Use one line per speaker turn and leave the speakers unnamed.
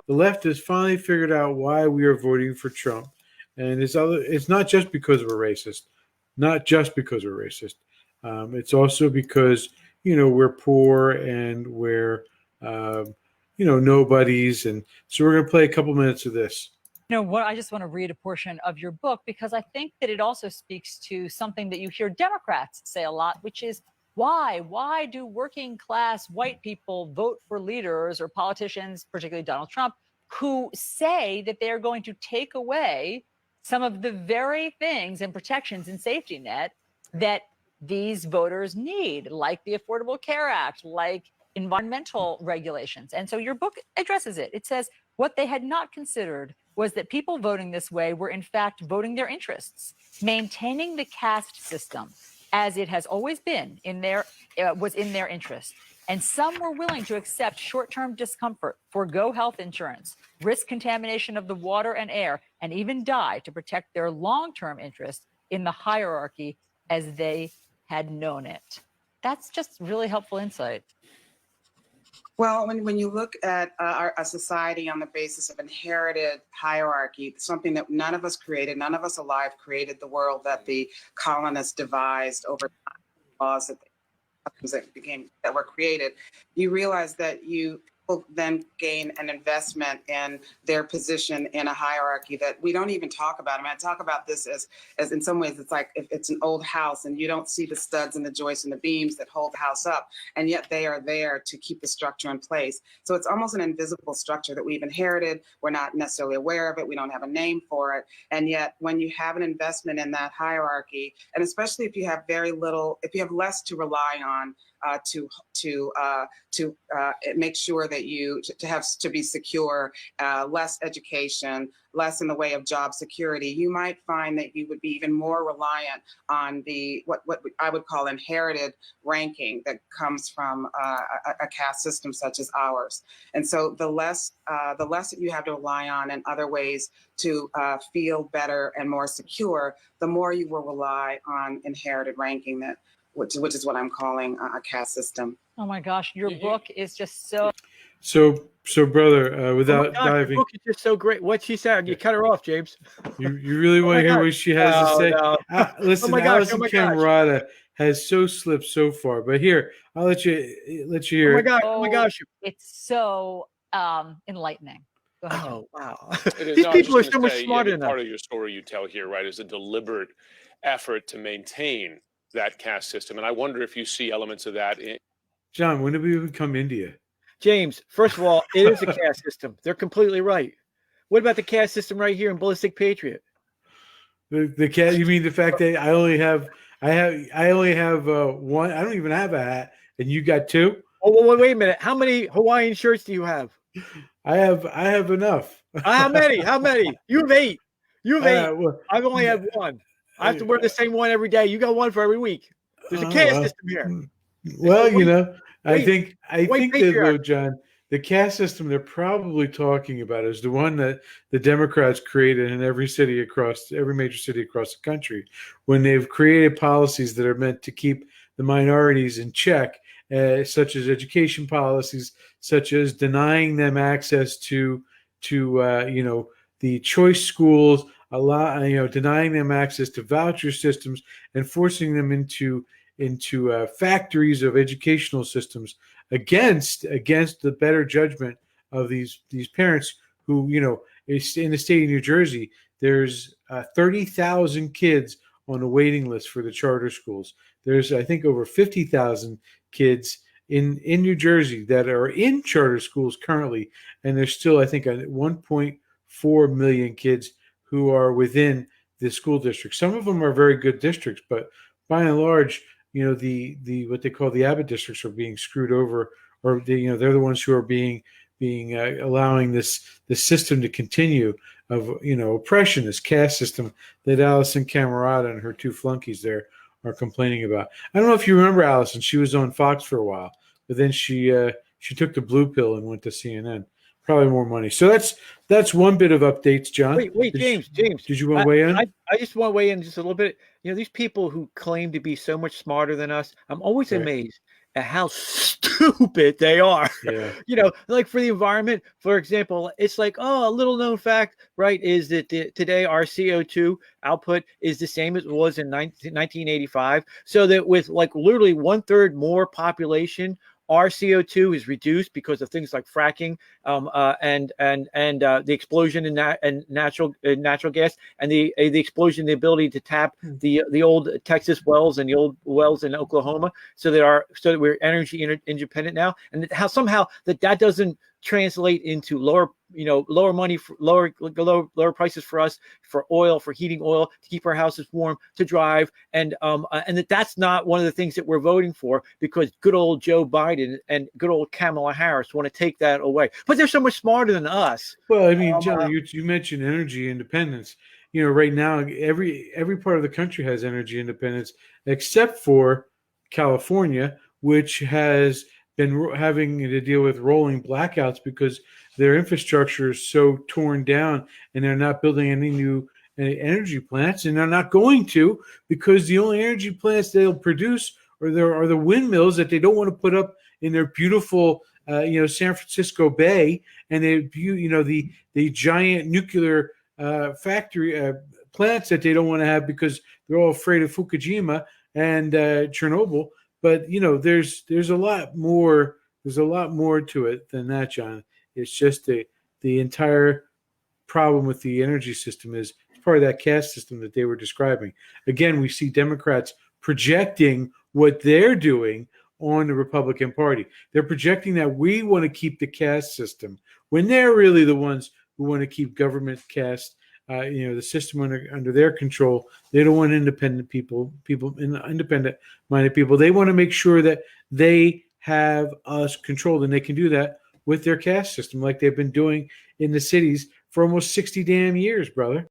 the left has finally figured out why we are voting for Trump, and it's not just because we're racist, not just because we're racist. It's also because we're poor and we're nobodies, and so we're going to play a couple minutes of this.
What I just want to read a portion of your book because I think that it also speaks to something that you hear Democrats say a lot, which is why do working class white people vote for leaders or politicians, particularly Donald Trump, who say that they're going to take away some of the very things and protections and safety net that these voters need, like the Affordable Care Act, like environmental regulations. And so your book addresses it. It says what they had not considered was that people voting this way were in fact voting their interests, maintaining the caste system as it has always been was in their interest. And some were willing to accept short-term discomfort, forego health insurance, risk contamination of the water and air, and even die to protect their long-term interest in the hierarchy as they had known it. That's just really helpful insight.
Well, when you look at a society on the basis of inherited hierarchy, something that none of us created, none of us alive created the world that the colonists devised over time, laws that were created, you realize that you will then gain an investment in their position in a hierarchy that we don't even talk about. I mean, I talk about this as in some ways, it's like if it's an old house and you don't see the studs and the joists and the beams that hold the house up, and yet they are there to keep the structure in place. So it's almost an invisible structure that we've inherited. We're not necessarily aware of it. We don't have a name for it. And yet when you have an investment in that hierarchy, and especially if you have if you have less to rely on, to make sure that to be secure, less education, less in the way of job security, you might find that you would be even more reliant on what I would call inherited ranking that comes from a caste system such as ours. And so the less that you have to rely on in other ways to feel better and more secure, the more you will rely on inherited ranking which is what I'm calling a caste system.
Oh my gosh, your book is just so.
So brother, without diving,
your book is just so great. What she said, you cut her off, James.
You really want to hear what she has to say?
No.
Listen, Allison Camerata has so slipped so far, but here I'll let you hear.
Oh my gosh!
It's so enlightening. Go ahead.
Oh wow!
These people are so much smarter than part of your story you tell here, right, is a deliberate effort to maintain that caste system, and I wonder if you see elements of that in.
John, when did we become India?
James, first of all, it is a caste system. They're completely right. What about the caste system right here in Ballistic Patriot?
The caste? You mean the fact that I only have one? I don't even have a hat, and you got two.
Oh, wait a minute. How many Hawaiian shirts do you have?
I have enough.
How many? You have 8. You have 8. Well, I've only had one. I have to wear the same one every day. You got one for every week. There's a caste system here.
Well, I think that though, John, the caste system they're probably talking about is the one that the Democrats created in every major city across the country, when they've created policies that are meant to keep the minorities in check, such as education policies, such as denying them access to the choice schools, denying them access to voucher systems, and forcing them into factories of educational systems against the better judgment of these parents who, in the state of New Jersey, there's 30,000 kids on a waiting list for the charter schools. There's, I think, over 50,000 kids in New Jersey that are in charter schools currently, and there's still, I think, 1.4 million kids who are within the school district. Some of them are very good districts, but by and large, the what they call the Abbott districts are being screwed over, or they're the ones who are being allowing this system to continue of oppression, this caste system that Allison Camerata and her two flunkies there are complaining about. I don't know if you remember Allison. She was on Fox for a while, but then she took the blue pill and went to CNN. Probably more money. So that's one bit of updates, John.
Wait, James.
Did you want to weigh in?
I just want to weigh in just a little bit. These people who claim to be so much smarter than us, I'm always amazed at how stupid they are.
Yeah.
You know, like for the environment, for example, it's like, oh, a little known fact, right, is that today our CO2 output is the same as it was in 1985. So that with like literally 1/3 more population, our CO2 is reduced because of things like fracking, and the explosion in natural gas, and the explosion, the ability to tap the old Texas wells and the old wells in Oklahoma, so that we're energy independent now, and how somehow that doesn't translate into lower money for lower prices for us, for oil, for heating oil, to keep our houses warm, to drive, and that's not one of the things that we're voting for, because good old Joe Biden and good old Kamala Harris want to take that away. But they're so much smarter than us.
Well, I mean, John, you mentioned energy independence. You know, right now every part of the country has energy independence except for California, which has been having to deal with rolling blackouts because their infrastructure is so torn down, and they're not building any new energy plants, and they're not going to, because the only energy plants they'll produce are the windmills that they don't want to put up in their beautiful San Francisco Bay, and the giant nuclear factory plants that they don't want to have because they're all afraid of Fukushima and Chernobyl. But there's a lot more. There's a lot more to it than that, John. It's just the entire problem with the energy system is part of that caste system that they were describing. Again, we see Democrats projecting what they're doing on the Republican Party. They're projecting that we want to keep the caste system when they're really the ones who want to keep government caste, the system under their control. They don't want independent independent-minded people. They want to make sure that they have us controlled, and they can do that with their caste system, like they've been doing in the cities for almost 60 damn years, brother.